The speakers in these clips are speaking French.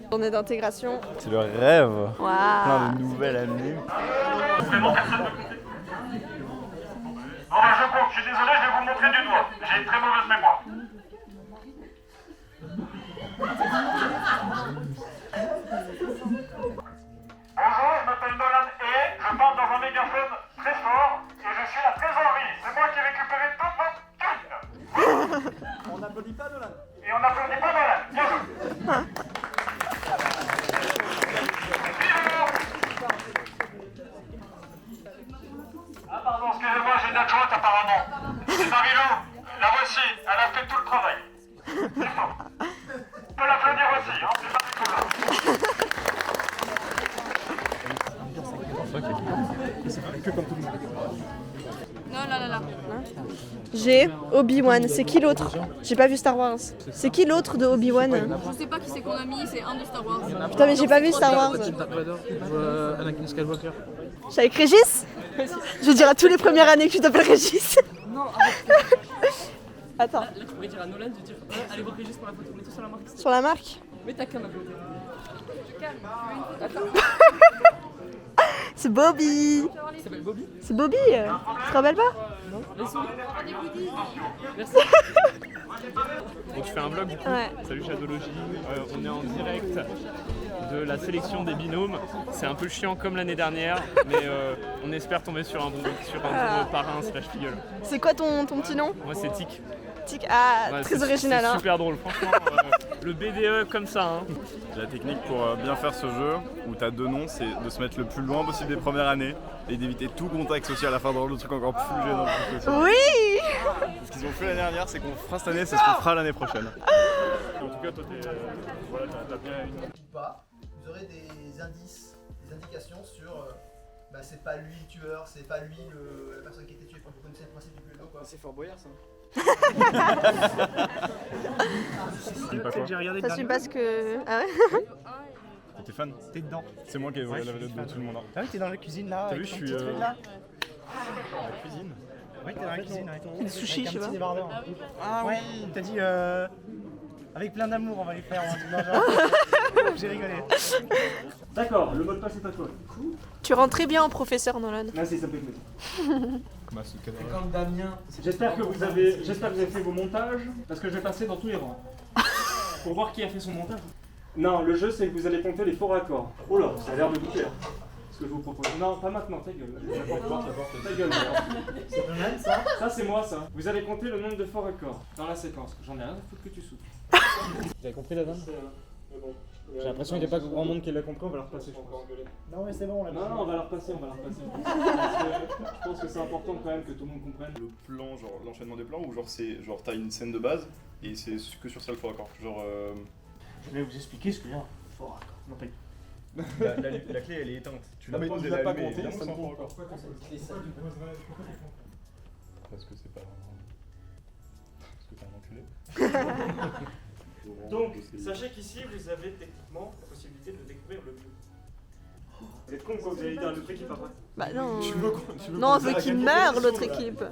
Journée d'intégration. C'est le rêve. Waouh. Plein de nouvelles amies. Bon ben je compte, je suis désolé, je vais vous montrer du doigt. J'ai une très mauvaise mémoire. Bonjour, je m'appelle Nolan et je parle dans un mégaphone très fort et je suis la trésorerie. C'est moi qui ai récupéré toute votre thune. On n'applaudit pas Nolan. Et on n'applaudit pas Nolan. Bien joué. Ah pardon, excusez-moi, j'ai une adjointe apparemment. C'est Marilou, la voici, elle a fait tout le travail. C'est fort. On peut l'applaudir aussi, hein, c'est pas du tout là. Non. J'ai Obi-Wan. C'est qui l'autre? J'ai pas vu Star Wars. C'est qui l'autre de Obi-Wan? Je sais pas qui c'est qu'on a mis, c'est un de Star Wars. Putain, mais j'ai pas vu Star Wars. Anakin Skywalker. Je suis avec Régis. Je vais dire à tous les premières années que tu t'appelles Régis. Non, Attends, là tu pourrais dire à Nolan de dire allez voir Régis pour la photo, on est tous sur la marque. sur la marque. Mais t'as qu'un à côté. C'est Bobby. Il s'appelle Bobby. C'est Bobby. Tu te rappelles pas? Merci. Donc je fais un vlog du coup. Ouais. Salut Shadowlogy, on est en direct de la sélection des binômes. C'est un peu chiant comme l'année dernière, mais on espère tomber sur un bon parrain slash filleul. C'est quoi ton petit nom? Moi c'est Tic. Tic. Ah, Ouais, très c'est- original. C'est Hein. super drôle, franchement. Le BDE comme ça. Hein. La technique pour bien faire ce jeu, où tu as deux noms, c'est de se mettre le plus loin possible des premières années et d'éviter tout contact social afin de rendre le truc encore plus gênant que possible. Oui. Ce qu'ils ont fait l'année dernière, c'est qu'on fera cette année, c'est ce qu'on fera l'année prochaine. En tout cas, toi, voilà, t'as bien une... Pas, vous aurez des indices, des indications sur c'est pas lui le tueur, c'est pas lui la personne qui a été tuée. Enfin, vous connaissez le principe du Cluedo quoi. C'est Fort Boyard ça. Ça suit pas ce que. Ah ouais. T'es fan? T'es dedans. C'est moi qui ai volé la vedette de tout le monde. Ah oui, t'es dans la cuisine là. T'as vu, avec je ton suis petit truc, là. la cuisine. Oui, t'es dans la cuisine. Des sushis, je sais pas. Ah oui, t'as dit avec plein d'amour on va les faire. J'ai rigolé. D'accord, le mot de passe est à toi. Tu rentres très bien en professeur Nolan. Merci, ça me fait plaisir. Comme Damien. J'espère que vous avez fait vos montages, parce que je vais passer dans tous les rangs. Pour voir qui a fait son montage. Non, le jeu c'est que vous allez compter les faux raccords. Oh là, ça a l'air de vous plaire. Ce que je vous propose. Non, pas maintenant, ta gueule. Ta gueule. C'est le même ça. Ça c'est moi ça. Vous allez compter le nombre de faux raccords dans la séquence. J'en ai rien à foutre que tu souffles. Vous avez compris la vanne? J'ai l'impression qu'il n'y a pas grand monde qui l'a compris, on va la repasser je pense. Non mais c'est bon là. Non, on va la repasser. Parce que je pense que c'est important quand même que tout le monde comprenne. Le plan, genre l'enchaînement des plans, ou genre c'est genre t'as une scène de base et c'est que sur ça le faux raccord. Genre Je vais vous expliquer ce que j'ai. Fort raccord. Non, pas la clé elle est éteinte. Tu l'as pas compté, ça ne compte pas. Parce que c'est pas. Parce que t'es un enculé. Donc, sachez qu'ici, vous avez techniquement la possibilité de découvrir le but. Vous êtes con quand vous allez dire à l'autre équipe après? Bah non. Tu veux Non, on veut qu'il meure l'autre équipe.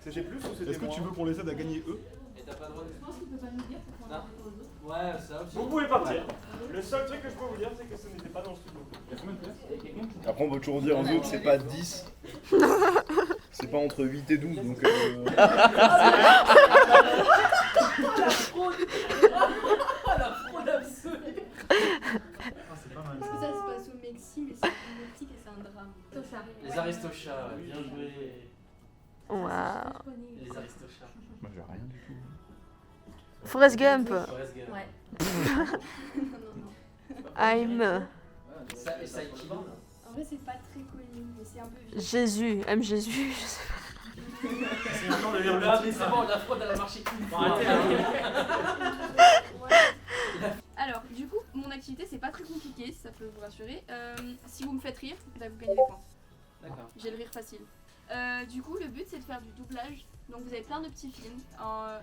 C'était plus ou c'était Est-ce que tu veux qu'on les aide à gagner eux? Et t'as pas le droit de... Je pense qu'il peut pas nous dire pour qu'on Ouais, ça aussi. Vous pouvez partir. Le seul truc que je peux vous dire, c'est que ce n'était pas dans le studio. Il y a combien de places? Après on peut toujours dire en jeu que c'est pas 10. C'est pas entre 8 et 12 donc La fraude absolue. c'est pas mal. Ça se passe au Mexique, mais c'est une optique et c'est un drame. Tocha. Les Aristochats, bien joué. Waouh. Les Aristochats. moi j'ai rien du tout. Forrest Gump. Forrest Gump. Ouais. non. I'm Ça équivaut. En vrai, c'est pas très connu, mais c'est un peu vieux. Jésus. M Jésus. Je sais pas. C'est maintenant de lire le Ah mais c'est bon, la fraude elle a marché une fois. Alors, du coup, mon activité, c'est pas très compliqué, si ça peut vous rassurer. Si vous me faites rire, bah, vous gagnez des points. D'accord. J'ai le rire facile. Du coup, le but, c'est de faire du doublage. Donc, vous avez plein de petits films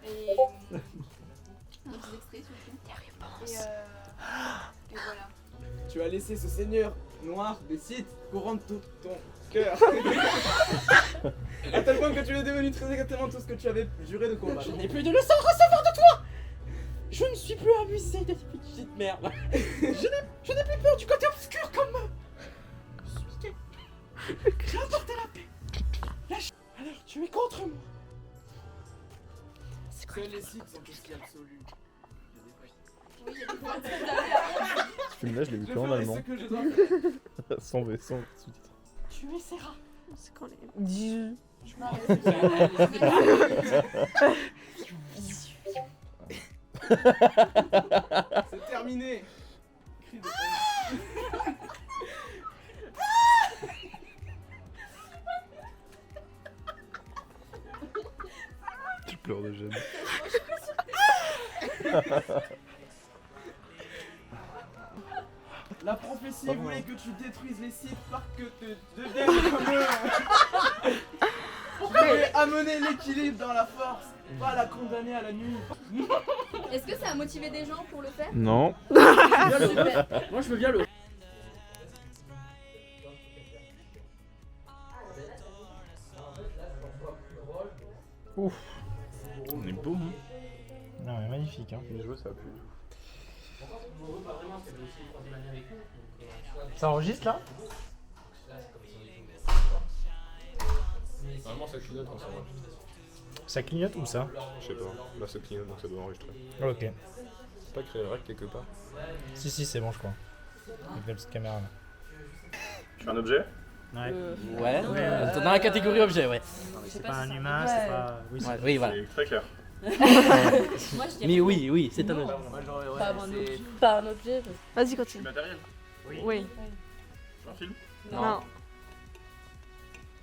et des petits extraits surtout. Et voilà. Tu as laissé ce seigneur noir des sites courant tout ton cœur. À tel point que tu es devenu très exactement tout ce que tu avais juré de combattre. Je n'ai plus de leçons à recevoir de toi. Je ne suis plus abusé de petite merde. Je n'ai plus peur du côté obscur comme... J'ai apporté la paix. Alors, tu es contre moi. Seuls les sites sont aussi absolus. Ce film-là, je l'ai vu que en allemand. Sans sous-titres. Tu essaieras. C'est quand les... C'est terminé. Cri de Tu pleures de gêne. La prophétie voulait que tu détruises les sites par que tu deviennes comme eux. Pour amener l'équilibre dans la force, pas la condamner à la nuit. Est-ce que ça a motivé des gens pour le faire? Non. Super. Moi je veux bien le. Ouf. On est beau, hein. Non mais magnifique hein. Les jeux, ça a plu. Ça enregistre là? Normalement, ça clignote quand ça enregistre. Ça clignote ou ça? Je sais pas. Là, ça clignote donc ça doit enregistrer. Ok. C'est pas créé le rec quelque part. Si c'est bon je crois. Avec la petite caméra là. Tu fais un objet? Ouais. Dans la catégorie objet, ouais. C'est pas un humain, c'est pas... Oui, Ouais, oui, voilà. C'est très clair. Moi je dirais Mais oui, c'est un objet. pas un objet. Pas un objet. Vas-y, continue. Matériel? Oui. C'est un film? Non.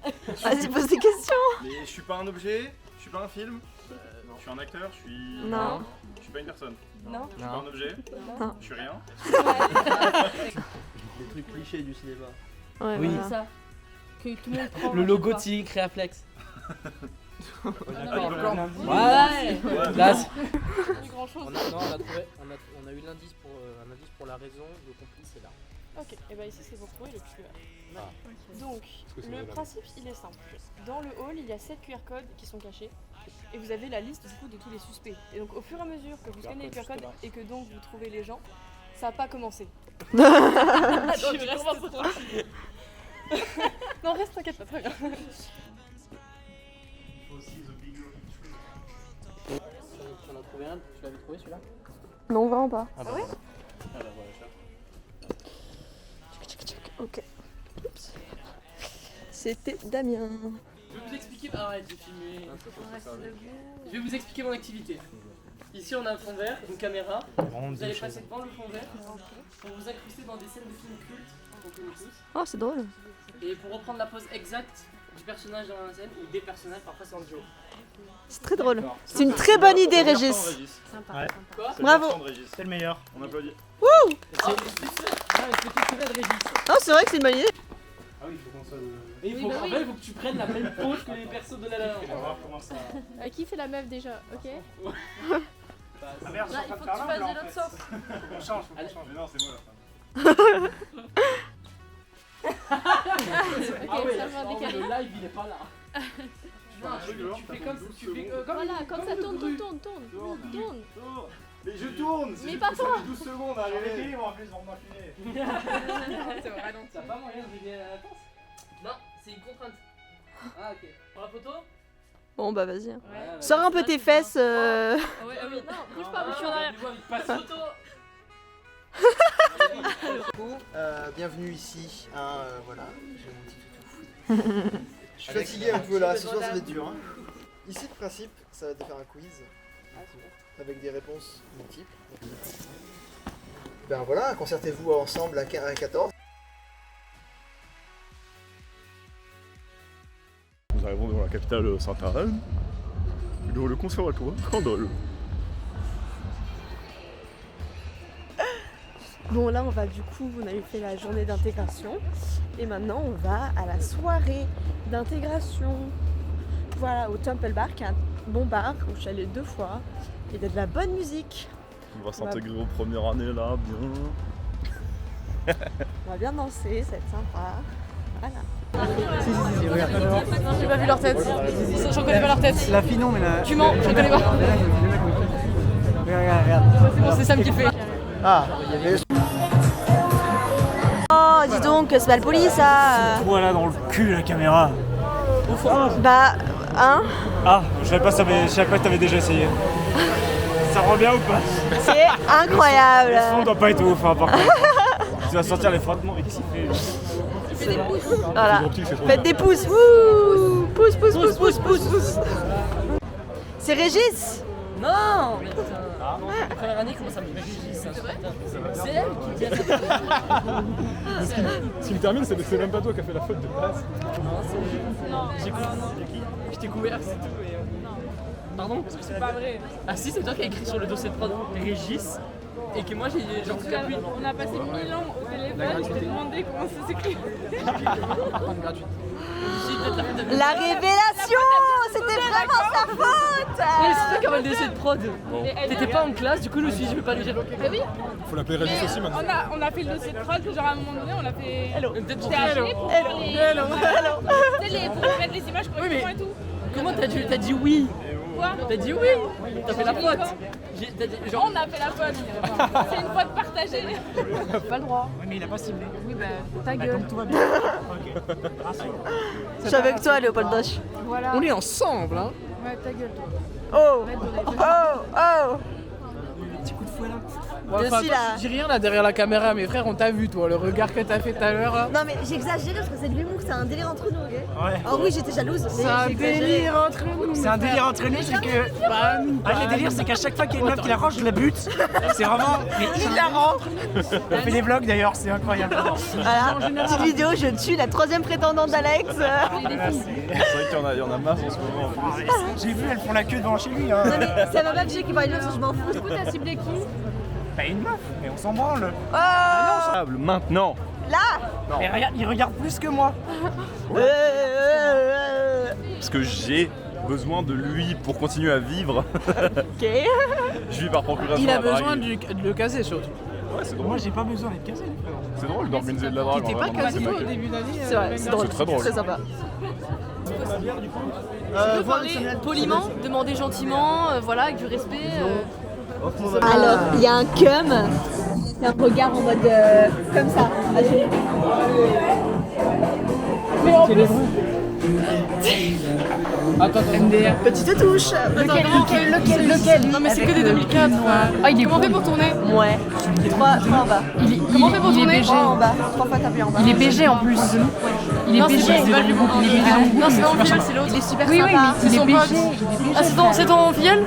Vas-y, pose des questions. Mais je suis pas un objet, je suis pas un film, je suis un acteur, je suis... Non. Je suis pas une personne. Non. Je suis pas un objet, Non. je suis rien. Les trucs clichés du cinéma. Ouais, Oui. voilà. Ça. Que tout le monde prend. Le logo Tig Réaflex. Ah, Ouais. Là, Grand chose. on a eu l'indice pour la raison, le complice est là. Ok, et bah ici c'est pour trouver le tueur. Ah. Donc, que c'est le là principe il est simple. Dans le hall, il y a 7 QR codes qui sont cachés. Et vous avez la liste du coup de tous les suspects. Et donc au fur et à mesure que vous scannez les QR codes et que donc vous trouvez les gens, ça n'a pas commencé. Donc, tu restes tranquille. Non, reste, t'inquiète pas, très bien. On a trouvé un, tu l'avais trouvé celui-là? Non, vraiment pas. Ah bah ouais. voilà. Ah bah voilà. Ok. Oups. C'était Damien. Je vais vous expliquer. Arrête de filmer. Je vais vous expliquer mon activité. Ici on a un fond vert, une caméra. Vous allez passer devant le fond vert pour vous incruster dans des scènes de films cultes qu'on connaît tous. Oh, c'est drôle. Et pour reprendre la pose exacte du personnage dans la scène ou des personnages, parfois c'est en duo. C'est très drôle. C'est une très bonne idée, Régis. Sympa. Ouais. Quoi? Bravo. C'est le meilleur. On applaudit. Wouh! Ah, est-ce que tu te de Régis? Non, c'est vrai que c'est une bonne idée. Ah oui, il faut qu'on soit... Et il faut, en fait, il faut que tu prennes la même pose que les persos de la dernière. On va voir comment ça... Qui fait la meuf déjà? Ok. Ah merde, Là, il faut que tu fasses de l'autre sens. On change, faut qu'on change. Mais non, c'est moi Ok, ça va décaler. Le live il est pas là. Non, tu fais comme si tu fais comme Voilà, quand ça tourne. Mais je tourne. Mais pas toi. 12 secondes à arriver. En plus, on m'enculer. C'est vrai, non. T'as pas moyen de régler la latence? Non, c'est une contrainte. Ah ok. Pour la photo? Bon, bah vas-y. Sors un peu tes fesses. Ouais, ah oui, non, bouge pas, je suis en arrière. Passe photo. Bienvenue ici. Voilà, j'ai mon petit toutou. Je suis fatigué un peu là, ce soir ça va être dur. Hein. Ici le principe, ça va être de faire un quiz avec des réponses multiples. Ben voilà, concertez-vous ensemble à 14. Nous arrivons devant la capitale Sainte-Anne. Devant le conservatoire Candolle. Bon, là, on va du coup, on a eu fait la journée d'intégration. Et maintenant, on va à la soirée d'intégration. Voilà, au Temple Bar, qui est un bon bar où je suis allée 2 fois. Et de la bonne musique. On va s'intégrer aux premières années là, bien. On va bien danser, ça va être sympa. Voilà. Si, regarde. Non, j'ai pas vu leur tête. J'en connais pas leur tête. La fille non, mais la... Tu mens, j'en connais pas. Regarde. C'est ça me kiffe. Ah, mais... Oh, dis donc, c'est pas le poli ça. Voilà dans le cul la caméra. Bah, hein? Ah, je savais pas que t'avais déjà essayé. Ça rend bien ou pas? C'est incroyable. Le son doit pas être ouf, hein, par contre. Tu vas sentir les frottements. Mais qu'est-ce qu'il fait? Voilà. Faites des pouces. Ouh, pouce, pouce, pouce, pouce, pouce, pouce. C'est Régis. Non. La première année, comment ça me régisse? C'est elle qui dit ça. Ce qui me termine, c'est même pas toi qui as fait la faute de base. Non, je t'ai couvert, c'est tout. Pardon? Parce que c'est pas vrai. Ah si, c'est toi qui as écrit sur le dossier de prod Régis. Et que moi j'ai genre appuyé. On a passé 1000 ans au téléphone, je t'ai demandé comment ça s'écrit. La révélation. C'était vraiment sa faute. Mais c'est toi qui as le dossier de prod. T'étais pas en classe, du coup je me suis dit je vais pas lui dire. Ah oui. Faut l'appeler Régis aussi maintenant. On a fait le dossier de prod, genre à un moment donné, on a fait. Hello. J'étais appelé pour faire les. Pour mettre les images correctement et tout. Comment t'as dit oui? Quoi? T'as dit oui. T'as fait la faute. Genre on a fait la faute. C'est une faute partagée. Pas le droit. Ouais, mais il a pas ciblé. Oui, bah ta gueule. Donc tout va bien. Ok. Je suis avec toi, Léopold Doche. Voilà. On est ensemble, hein. Ouais, ta gueule, toi. Oh, oh, oh. Petit coup de fouet là. Je suis là. Je dis rien là derrière la caméra, mes frères, on t'a vu toi, le regard que t'as fait tout à l'heure. Là. Non mais j'exagère parce que c'est de l'humour, c'est un délire entre nous, ok? Ouais. Oh oui, j'étais jalouse. C'est un délire entre nous. C'est un délire entre nous, c'est que. Le délire, c'est qu'à chaque fois qu'il y a une meuf qui la range, je la bute. C'est vraiment. Mais il la rentre. On fait des vlogs d'ailleurs, c'est incroyable. Voilà, petite vidéo, je tue la 3e prétendante d'Alex. C'est vrai qu'il y en a marre en ce moment. J'ai vu, elles font la queue devant chez lui. Hein. Non mais c'est ma meuf qui parle de meuf, je m'en fous. Du coup, t'as ciblé qui? Bah, une meuf, mais on s'en branle. Oh, Maintenant. là. Mais regarde, il regarde plus que moi. Parce que j'ai besoin de lui pour continuer à vivre. Ok. Je vis par procuration. Il a à Paris. besoin de le caser surtout. Ouais, c'est drôle. Moi, j'ai pas besoin d'être casé. C'est drôle d'organiser de la drague. T'es en pas vrai, casé c'est toi pas au début d'année. C'est vrai, c'est drôle. C'est très drôle. Très sympa. Tu peux parler poliment, demander gentiment, voilà, avec du respect. Alors, il y a un cum. Il y a un regard en mode comme ça. Mais en plus, Attends, MDR. Petite touche. Lequel? non mais c'est que des 2004. Ah, il est comment on fait pour tourner? Ouais. 3 en bas. Comment on fait pour tourner? 3 en bas. 3 fois tapé en bas. Il est BG en plus. Il est BG, c'est pas le groupe. Il est BG. Non, c'est dans le filleul, c'est l'autre. Il est super sympa. Oui, c'est son pote. Ah, c'est ton filleul?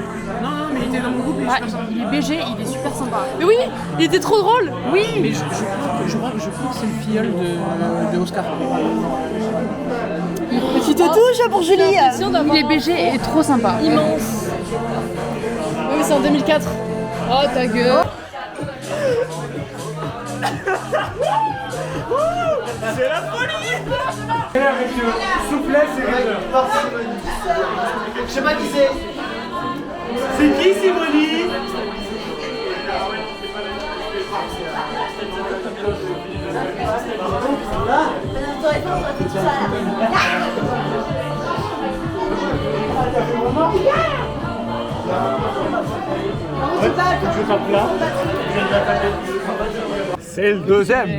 Non, mais il était dans mon groupe. Il est BG, il est super sympa. Mais oui, il était trop drôle. Oui. Mais je crois que c'est le filleul de Oscar. Tu te touches pour Julie. Il est BG et trop sympa. Immense. Oui, c'est en 2004. Oh, ta gueule. C'est la folie. Avec souplesse et rigueur. Je sais pas qui c'est. C'est qui Simoni? C'est le deuxième.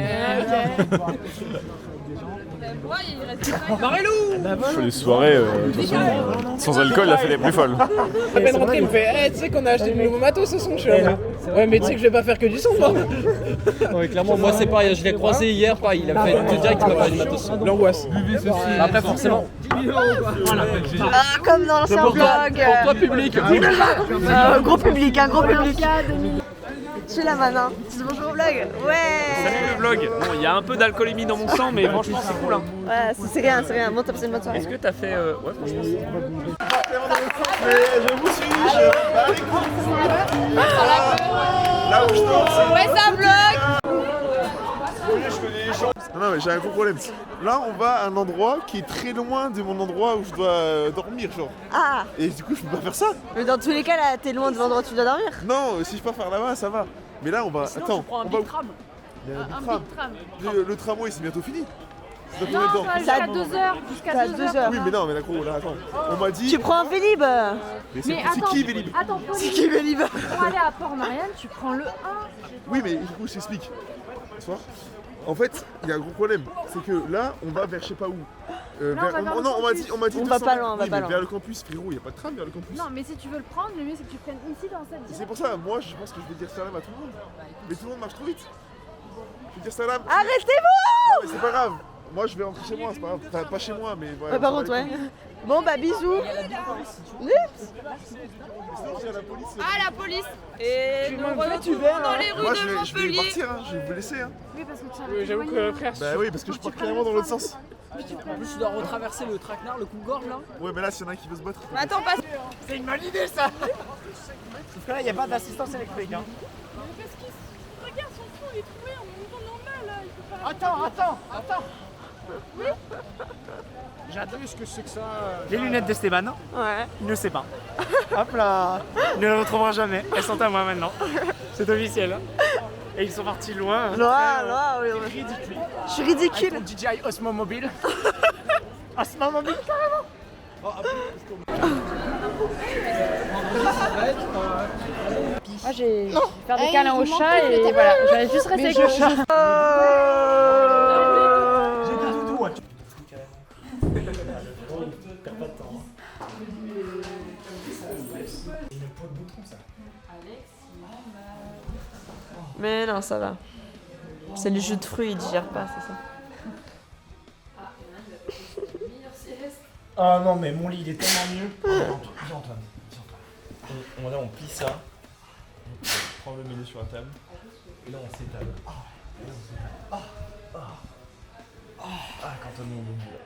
Marelou. Je fais les soirées, de toute façon, sans alcool, la fête est plus folle. À peine rentré, il me fait hey, tu sais qu'on a acheté du nouveau matos ce son, je suis là. Ouais, mais tu sais que je vais pas faire que du son, moi. Ouais, clairement, moi c'est pareil, je l'ai croisé hier, pareil, il a fait tout direct, il m'a parlé du matos. L'angoisse. Après, forcément. Ah, comme dans l'ancien vlog. Pour toi, public. Gros public, gros public. Je suis là maintenant. Tu dis bonjour au vlog? Ouais. Salut le vlog. Bon, il y a un peu d'alcoolémie dans mon sang, mais franchement, c'est cool. Hein. Ouais, c'est rien, c'est rien. Monte, c'est une bonne soirée. Est-ce que t'as fait. Ouais, franchement, c'est Je vous suis, là où je danse. Ouais, ça vlog. Non mais j'ai un gros problème. Là on va à un endroit qui est très loin de mon endroit où je dois dormir genre. Ah. Et du coup je peux pas faire ça. Mais dans tous les cas là t'es loin de l'endroit où tu dois dormir. Non, si je peux faire là-bas ça va. Mais là on va. Sinon, attends, tu prends un on va big tram. Il y a Un un big big tram. tram. Le tramway c'est bientôt fini. Ça doit combien de temps? jusqu'à 2h. Jusqu'à 2h. Oui, mais non, mais la gros, là, attends. On m'a dit. Tu prends un Vélib. Mais c'est qui Vélib? Attends, C'est qui Vélib? pour aller à Port-Marianne, tu prends le 1. Oui, mais du coup, je t'explique. Tu vois? En fait, il y a un gros problème. C'est que là, on va vers je sais pas où. on va vers le non, on m'a dit. On va 200. pas loin, on va Oui, pas mais loin. vers le campus, frérot, il n'y a pas de tram vers le campus. Non, mais si tu veux le prendre, le mieux c'est que tu prennes ici dans cette C'est pour ça, moi, je pense que je vais dire salam à tout le monde. Mais tout le monde marche trop vite. Je vais dire salam. Arrêtez-vous! Non, mais c'est pas grave. Moi, je vais rentrer chez moi, c'est pas grave. Enfin, pas chez moi, mais voilà. Par contre, ouais. Bon, bah bisous. Ah, la police! Et nous retrouvons dans les rues Moi, de je vais Montpellier. partir, hein. Je vais vous laisser. Hein. Oui, parce que tu as J'avoue que frère, Bah oui, parce que je pars clairement dans l'autre sens. en plus tu dois retraverser le traquenard, le coupe-gorge là. Ouais, mais là, s'il y en a un qui veut se battre. Attends, passe. C'est une bonne idée ça. Sauf que là, il n'y a pas d'assistance électrique. Hein. Regarde son fond, il est trouvé en temps normal là. Il peut pas... Attends. J'ai attendu ce que c'est que ça. Les lunettes d'Esteban. Ouais. Il ne sait pas. Hop là. Il ne les retrouvera jamais. Elles sont à moi maintenant. C'est officiel. Et ils sont partis loin. Loin, oui. Ridicule. Je suis ridicule. Avec ton DJI Osmo Mobile. Osmo Mobile carrément. Moi, j'ai faire des câlins au chat et voilà. J'allais juste rester avec le chat. J'ai des doudous. Mais non, ça va. C'est le jus de fruits, il digère pas, c'est ça. Ah non, mais mon lit il est tellement mieux. Viens Antoine. On plie ça. On prend le menu sur la table. Et là on s'étale. Quand on est au milieu.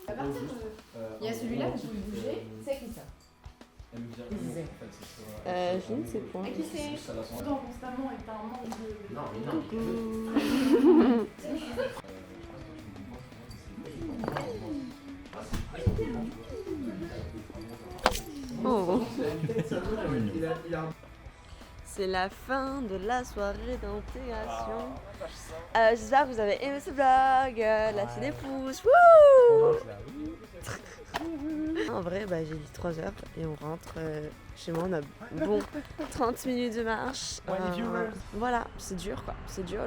À partir de... Il y a celui-là, vous pouvez bouger. C'est qui ça? Je ne sais pas. Et qui c'est? Constamment et t'as un manque de... Oh. C'est la fin de la soirée d'intégration. J'espère que vous avez aimé ce vlog. Lâchez des pouces. Wouh! En vrai, bah, j'ai dit 3 heures et on rentre chez moi. On a bon 30 minutes de marche. Voilà, c'est dur quoi. C'est dur.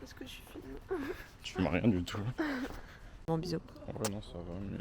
Est-ce que je filme? Tu filmes rien du tout. Bon, bisous. Ouais, non, ça va. Mais...